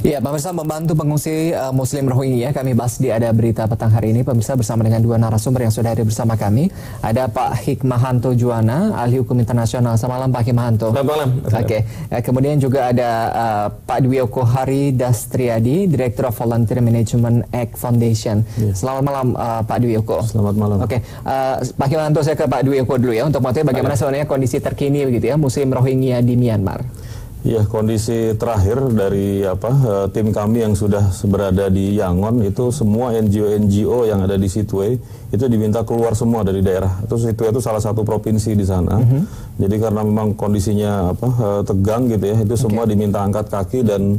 Ya, pemirsa, membantu pengungsi Muslim Rohingya, kami bahas di Ada Berita Petang hari ini. Pemirsa, bersama dengan dua narasumber yang sudah hadir bersama kami. Ada Pak Hikmahanto Juwana, ahli hukum internasional. Selamat malam, Pak Hikmahanto. Selamat malam. Oke. Kemudian juga ada Pak Dwi Oko Hari Dastriadi, Director of Volunteer Management Act Foundation. Yes. Selamat malam, Pak Dwi Oko. Selamat malam. Oke, Pak Hikmahanto, saya ke Pak Dwi Oko dulu ya, untuk mengetahui bagaimana sebenarnya kondisi terkini begitu ya, Muslim Rohingya di Myanmar. Ya, kondisi terakhir dari tim kami yang sudah berada di Yangon itu semua NGO yang ada di Sittwe itu diminta keluar semua dari daerah. Itu Sittwe itu salah satu provinsi di sana. Jadi karena memang kondisinya tegang gitu ya, itu semua diminta angkat kaki dan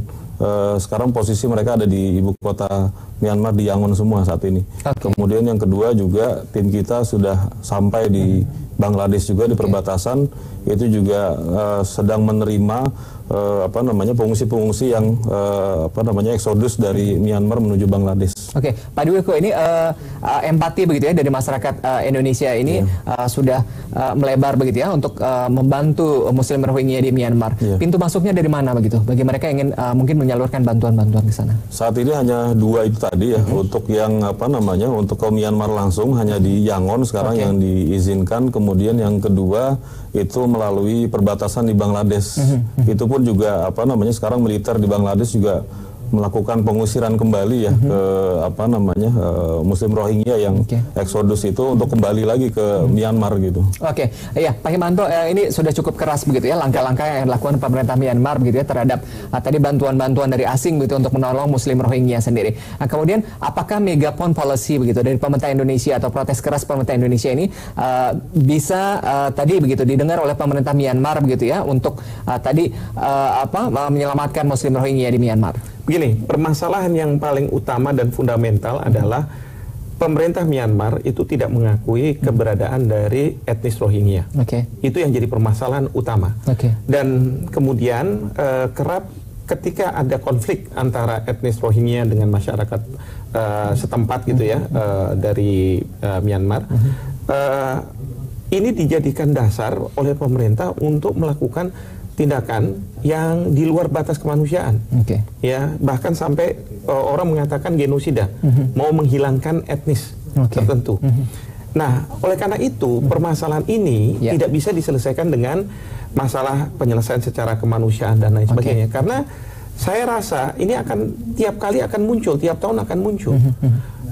sekarang posisi mereka ada di ibu kota Myanmar di Yangon semua saat ini. Kemudian yang kedua juga tim kita sudah sampai di Bangladesh juga di perbatasan, itu juga sedang menerima pengungsi-pengungsi yang eksodus dari Myanmar menuju Bangladesh. Oke, Pak Dwi Oko, ini empati begitu ya dari masyarakat Indonesia ini sudah melebar begitu ya untuk membantu Muslim Rohingya di Myanmar. Pintu masuknya dari mana begitu? Bagi mereka yang ingin mungkin menyalurkan bantuan-bantuan ke sana. Saat ini hanya dua itu tadi ya, untuk yang untuk ke Myanmar langsung hanya di Yangon sekarang yang diizinkan. Kemudian yang kedua itu melalui perbatasan di Bangladesh. Itu pun juga sekarang militer di Bangladesh juga melakukan pengusiran kembali ya ke Muslim Rohingya yang eksodus itu untuk kembali lagi ke Myanmar gitu. Oke, ya Pak Hikmahanto, ini sudah cukup keras begitu ya langkah-langkah yang dilakukan pemerintah Myanmar begitu ya terhadap tadi bantuan-bantuan dari asing begitu untuk menolong Muslim Rohingya sendiri. Nah, kemudian apakah megaphone policy begitu dari pemerintah Indonesia atau protes keras pemerintah Indonesia ini bisa tadi begitu didengar oleh pemerintah Myanmar begitu ya untuk menyelamatkan Muslim Rohingya di Myanmar? Begini, permasalahan yang paling utama dan fundamental adalah pemerintah Myanmar itu tidak mengakui keberadaan dari etnis Rohingya. Itu yang jadi permasalahan utama. Dan kemudian kerap ketika ada konflik antara etnis Rohingya dengan masyarakat setempat gitu ya dari Myanmar, ini dijadikan dasar oleh pemerintah untuk melakukan tindakan yang di luar batas kemanusiaan, ya bahkan sampai orang mengatakan genosida, mau menghilangkan etnis tertentu. Nah, oleh karena itu permasalahan ini tidak bisa diselesaikan dengan masalah penyelesaian secara kemanusiaan dan lain sebagainya, karena saya rasa ini akan tiap kali akan muncul, tiap tahun akan muncul.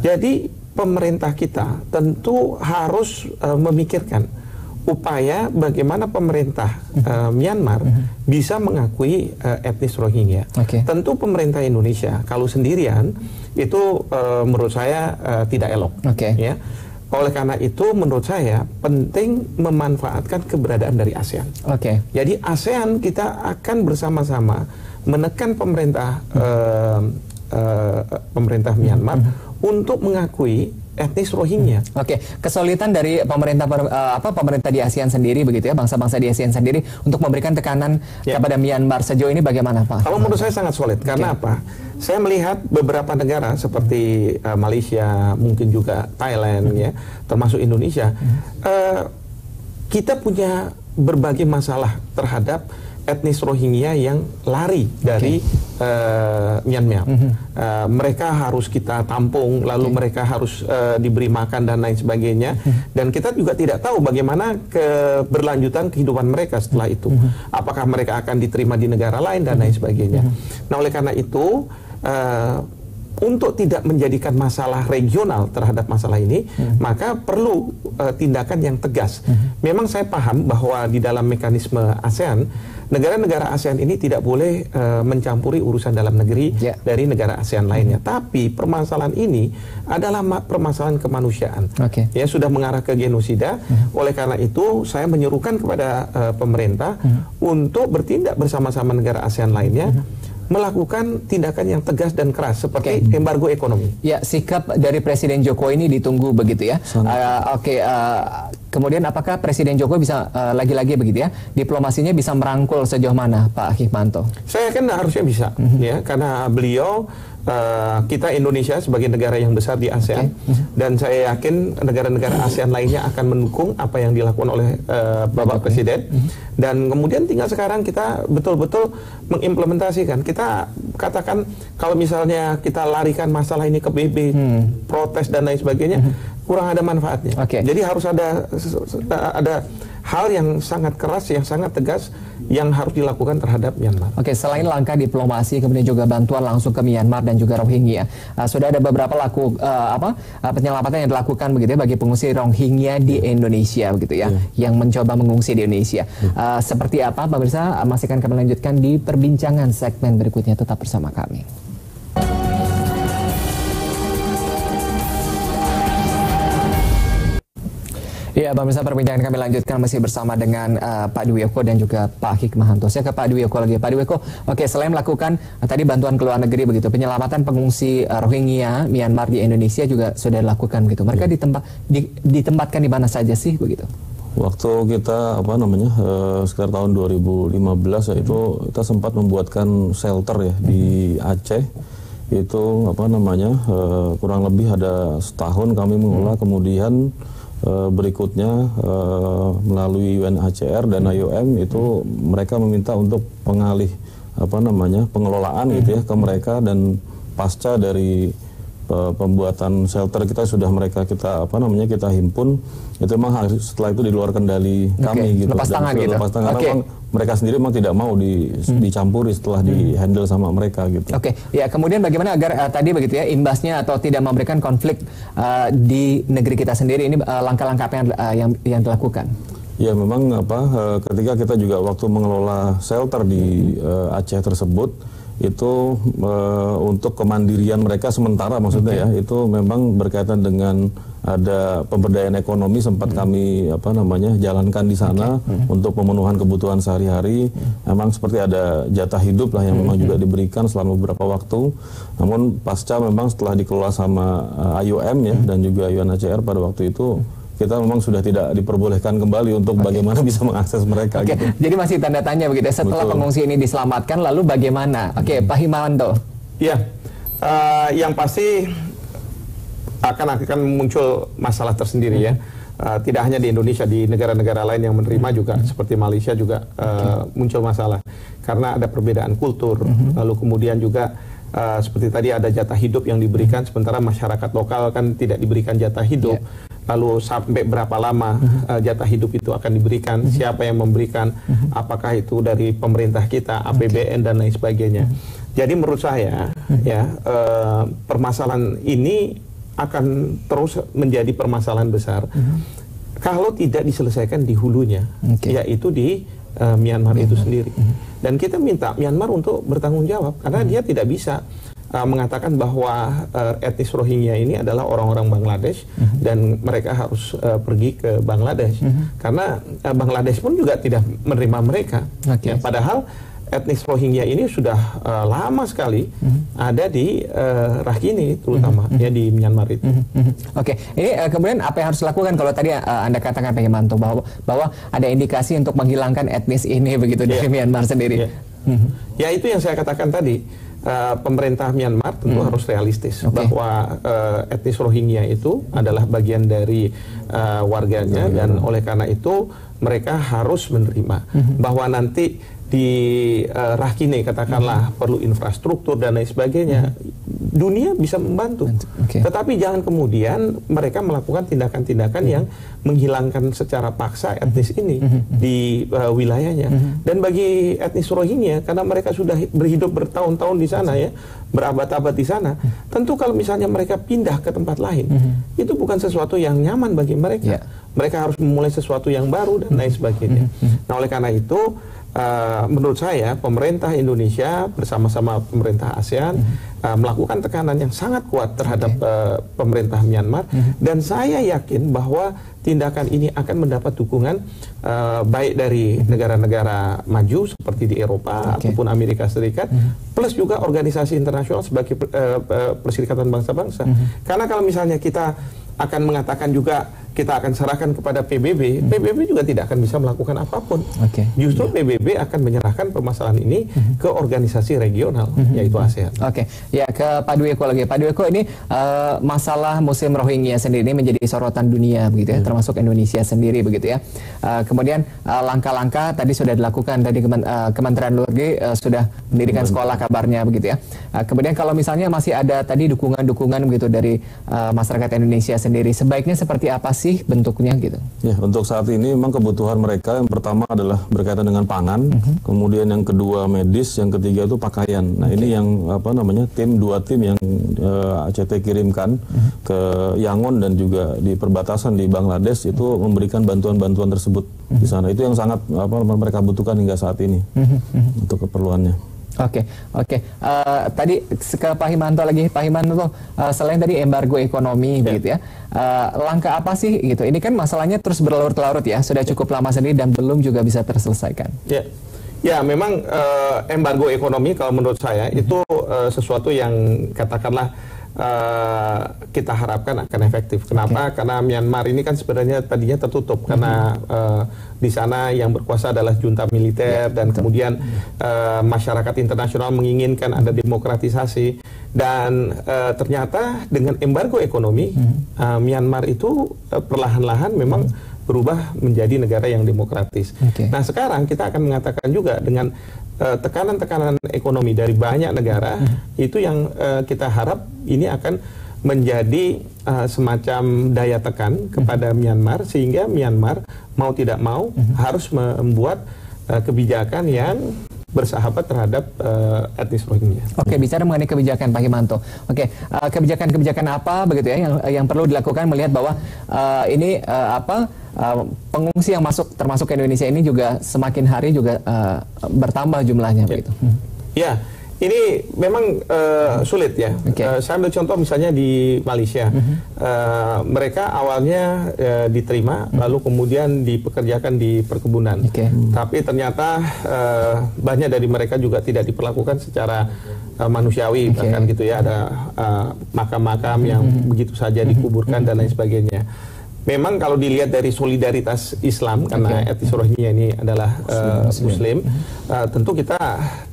Jadi pemerintah kita tentu harus memikirkan upaya bagaimana pemerintah Myanmar bisa mengakui etnis Rohingya. Tentu pemerintah Indonesia kalau sendirian itu menurut saya tidak elok. Ya. Oleh karena itu menurut saya penting memanfaatkan keberadaan dari ASEAN. Jadi ASEAN kita akan bersama-sama menekan pemerintah Myanmar untuk mengakui etnis Rohingya. Kesulitan dari pemerintah di ASEAN sendiri begitu ya, bangsa-bangsa di ASEAN sendiri untuk memberikan tekanan kepada Myanmar sejauh ini bagaimana, Pak? Kalau menurut saya sangat sulit. Karena apa? Saya melihat beberapa negara seperti Malaysia, mungkin juga Thailand ya, termasuk Indonesia, kita punya berbagai masalah terhadap etnis Rohingya yang lari dari Myanmar. Mereka harus kita tampung, lalu mereka harus diberi makan dan lain sebagainya. Dan kita juga tidak tahu bagaimana keberlanjutan kehidupan mereka setelah itu. Apakah mereka akan diterima di negara lain dan lain sebagainya. Nah, oleh karena itu untuk tidak menjadikan masalah regional terhadap masalah ini, maka perlu tindakan yang tegas. Memang saya paham bahwa di dalam mekanisme ASEAN, negara-negara ASEAN ini tidak boleh mencampuri urusan dalam negeri dari negara ASEAN lainnya. Tapi permasalahan ini adalah permasalahan kemanusiaan. Ya, sudah mengarah ke genosida. Oleh karena itu, saya menyerukan kepada pemerintah untuk bertindak bersama-sama negara ASEAN lainnya, melakukan tindakan yang tegas dan keras seperti embargo ekonomi. Ya, sikap dari Presiden Jokowi ini ditunggu begitu ya. Kemudian apakah Presiden Jokowi bisa lagi-lagi begitu ya, diplomasinya bisa merangkul sejauh mana Pak Hikmanto? Saya yakin harusnya bisa, ya, karena beliau kita Indonesia sebagai negara yang besar di ASEAN, dan saya yakin negara-negara ASEAN lainnya akan mendukung apa yang dilakukan oleh Bapak Presiden. Dan kemudian tinggal sekarang kita betul-betul mengimplementasikan. Kita katakan kalau misalnya kita larikan masalah ini ke PBB, protes dan lain sebagainya, kurang ada manfaatnya. Jadi harus ada hal yang sangat keras, yang sangat tegas yang harus dilakukan terhadap Myanmar. Selain langkah diplomasi, kemudian juga bantuan langsung ke Myanmar dan juga Rohingya, sudah ada beberapa penyelamatan yang dilakukan begitu ya bagi pengungsi Rohingya di Indonesia begitu ya, yang mencoba mengungsi di Indonesia. Seperti apa pemirsa, masih akan kami lanjutkan di perbincangan segmen berikutnya, tetap bersama kami. Ya, pemirsa, perbincangan kami lanjutkan masih bersama dengan Pak Dwi Yoko dan juga Pak Hikmahanto. Saya ke Pak Dwi Yoko lagi. Pak Dwi Yoko, selain melakukan tadi bantuan ke luar negeri begitu, penyelamatan pengungsi Rohingya Myanmar di Indonesia juga sudah dilakukan gitu. Mereka ditempatkan di mana saja sih begitu? Waktu kita sekitar tahun 2015 ya, itu kita sempat membuatkan shelter ya di Aceh. Itu kurang lebih ada setahun kami mengelola, kemudian berikutnya melalui UNHCR dan IOM itu mereka meminta untuk pengalih pengelolaan gitu ya ke mereka, dan pasca dari pembuatan shelter kita sudah kita himpun, itu memang setelah itu di luar kendali kami gitu. Lepas tangan gitu. Lepas tangan, karena mereka sendiri memang tidak mau dicampuri setelah di handle sama mereka gitu. Ya, kemudian bagaimana agar tadi begitu ya imbasnya atau tidak memberikan konflik di negeri kita sendiri, ini langkah-langkah apa yang dilakukan? Ya, memang ketika kita juga waktu mengelola shelter di Aceh tersebut, itu untuk kemandirian mereka sementara maksudnya ya, itu memang berkaitan dengan ada pemberdayaan ekonomi sempat kami jalankan di sana untuk pemenuhan kebutuhan sehari-hari. Memang seperti ada jatah hidup lah yang memang juga diberikan selama beberapa waktu. Namun pasca memang setelah dikelola sama IOM ya dan juga UNHCR pada waktu itu, kita memang sudah tidak diperbolehkan kembali untuk bagaimana bisa mengakses mereka. Gitu. Jadi masih tanda tanya begitu. Setelah pengungsi ini diselamatkan, lalu bagaimana? Pak Hikmahanto. Ya, yang pasti akan muncul masalah tersendiri ya. Tidak hanya di Indonesia, di negara-negara lain yang menerima juga seperti Malaysia juga muncul masalah karena ada perbedaan kultur. Lalu kemudian juga seperti tadi ada jatah hidup yang diberikan, sementara masyarakat lokal kan tidak diberikan jatah hidup. Lalu sampai berapa lama jatah hidup itu akan diberikan, siapa yang memberikan, apakah itu dari pemerintah kita, APBN dan lain sebagainya. Jadi menurut saya permasalahan ini akan terus menjadi permasalahan besar kalau tidak diselesaikan di hulunya, yaitu di Myanmar itu sendiri. Dan kita minta Myanmar untuk bertanggung jawab, karena dia tidak bisa mengatakan bahwa etnis Rohingya ini adalah orang-orang Bangladesh dan mereka harus pergi ke Bangladesh, karena Bangladesh pun juga tidak menerima mereka. Padahal etnis Rohingya ini sudah lama sekali ada di Rakhine, terutama ya di Myanmar itu. Ini kemudian apa yang harus dilakukan kalau tadi Anda katakan Pak Hikmahanto bahwa ada indikasi untuk menghilangkan etnis ini begitu dari Myanmar sendiri? Ya, itu yang saya katakan tadi. Pemerintah Myanmar tentu harus realistis bahwa etnis Rohingya itu adalah bagian dari warganya, dan oleh karena itu mereka harus menerima bahwa nanti di Rakhine katakanlah perlu infrastruktur dan lain sebagainya. Dunia bisa membantu, tetapi jangan kemudian mereka melakukan tindakan-tindakan yang menghilangkan secara paksa etnis ini di wilayahnya. Dan bagi etnis Rohingya, karena mereka sudah berhidup bertahun-tahun di sana ya, berabad-abad di sana, tentu kalau misalnya mereka pindah ke tempat lain, itu bukan sesuatu yang nyaman bagi mereka. Mereka harus memulai sesuatu yang baru dan lain sebagainya. Nah, oleh karena itu menurut saya pemerintah Indonesia bersama-sama pemerintah ASEAN melakukan tekanan yang sangat kuat terhadap pemerintah Myanmar, dan saya yakin bahwa tindakan ini akan mendapat dukungan baik dari negara-negara maju seperti di Eropa ataupun Amerika Serikat, plus juga organisasi internasional sebagai Perserikatan Bangsa-Bangsa. Karena kalau misalnya kita akan mengatakan juga kita akan serahkan kepada PBB, PBB juga tidak akan bisa melakukan apapun. Justru PBB akan menyerahkan permasalahan ini ke organisasi regional, yaitu ASEAN. Ya, ke Pak Dwi Eko lagi. Pak Dwi Eko, ini masalah Muslim Rohingya sendiri menjadi sorotan dunia begitu ya, termasuk Indonesia sendiri begitu ya. Kemudian langkah-langkah tadi sudah dilakukan, tadi Kementerian Luar Negeri sudah mendirikan sekolah kabarnya begitu ya. Kemudian kalau misalnya masih ada tadi dukungan-dukungan begitu dari masyarakat Indonesia sendiri, sebaiknya seperti apa sih bentuknya gitu? Ya, untuk saat ini memang kebutuhan mereka yang pertama adalah berkaitan dengan pangan, kemudian yang kedua medis, yang ketiga itu pakaian. Nah, ini yang dua tim yang ACT kirimkan ke Yangon dan juga di perbatasan di Bangladesh itu memberikan bantuan-bantuan tersebut di sana. Itu yang sangat mereka butuhkan hingga saat ini untuk keperluannya. Tadi ke Pak Himanto lagi. Pak Himanto, selain tadi embargo ekonomi begitu ya, langkah apa sih gitu? Ini kan masalahnya terus berlarut-larut ya, sudah cukup lama sendiri dan belum juga bisa terselesaikan. Ya, memang embargo ekonomi kalau menurut saya itu sesuatu yang katakanlah kita harapkan akan efektif. Kenapa? Karena Myanmar ini kan sebenarnya tadinya tertutup karena di sana yang berkuasa adalah junta militer dan kemudian masyarakat internasional menginginkan ada demokratisasi dan ternyata dengan embargo ekonomi Myanmar itu perlahan-lahan memang berubah menjadi negara yang demokratis. Nah, sekarang kita akan mengatakan juga dengan tekanan-tekanan ekonomi dari banyak negara itu yang kita harap ini akan menjadi semacam daya tekan kepada Myanmar sehingga Myanmar mau tidak mau harus membuat kebijakan yang bersahabat terhadap etnis Rohingya. Bicara mengenai kebijakan Pak Himanto. Kebijakan-kebijakan apa begitu ya yang perlu dilakukan melihat bahwa ini pengungsi yang masuk termasuk ke Indonesia ini juga semakin hari juga bertambah jumlahnya begitu. Ya, ini memang sulit ya. Saya ambil contoh misalnya di Malaysia. Mereka awalnya diterima, lalu kemudian dipekerjakan di perkebunan. Tapi ternyata banyak dari mereka juga tidak diperlakukan secara manusiawi, bahkan gitu ya. Ada makam-makam yang begitu saja dikuburkan dan lain sebagainya. Memang kalau dilihat dari solidaritas Islam, karena etnis Rohingya ini adalah Muslim, tentu kita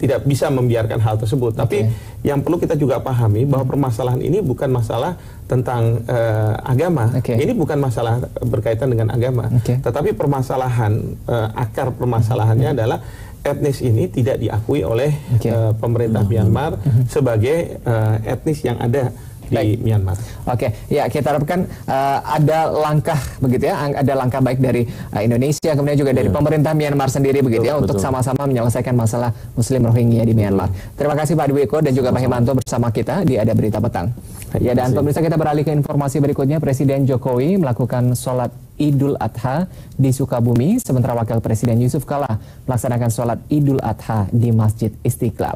tidak bisa membiarkan hal tersebut. Tapi yang perlu kita juga pahami bahwa permasalahan ini bukan masalah tentang agama. Ini bukan masalah berkaitan dengan agama. Tetapi permasalahan, akar permasalahannya adalah etnis ini tidak diakui oleh pemerintah Myanmar sebagai etnis yang ada di Myanmar. Ya, kita harapkan ada langkah begitu ya, ada langkah baik dari Indonesia, kemudian juga dari pemerintah Myanmar sendiri begitu ya, untuk sama-sama menyelesaikan masalah Muslim Rohingya di Myanmar. Terima kasih Pak Dwi Eko dan juga Pak Himanto bersama kita di Ada Berita Petang. Ya, dan pemirsa, kita beralih ke informasi berikutnya. Presiden Jokowi melakukan sholat Idul Adha di Sukabumi, sementara Wakil Presiden Yusuf Kala melaksanakan sholat Idul Adha di Masjid Istiqlal.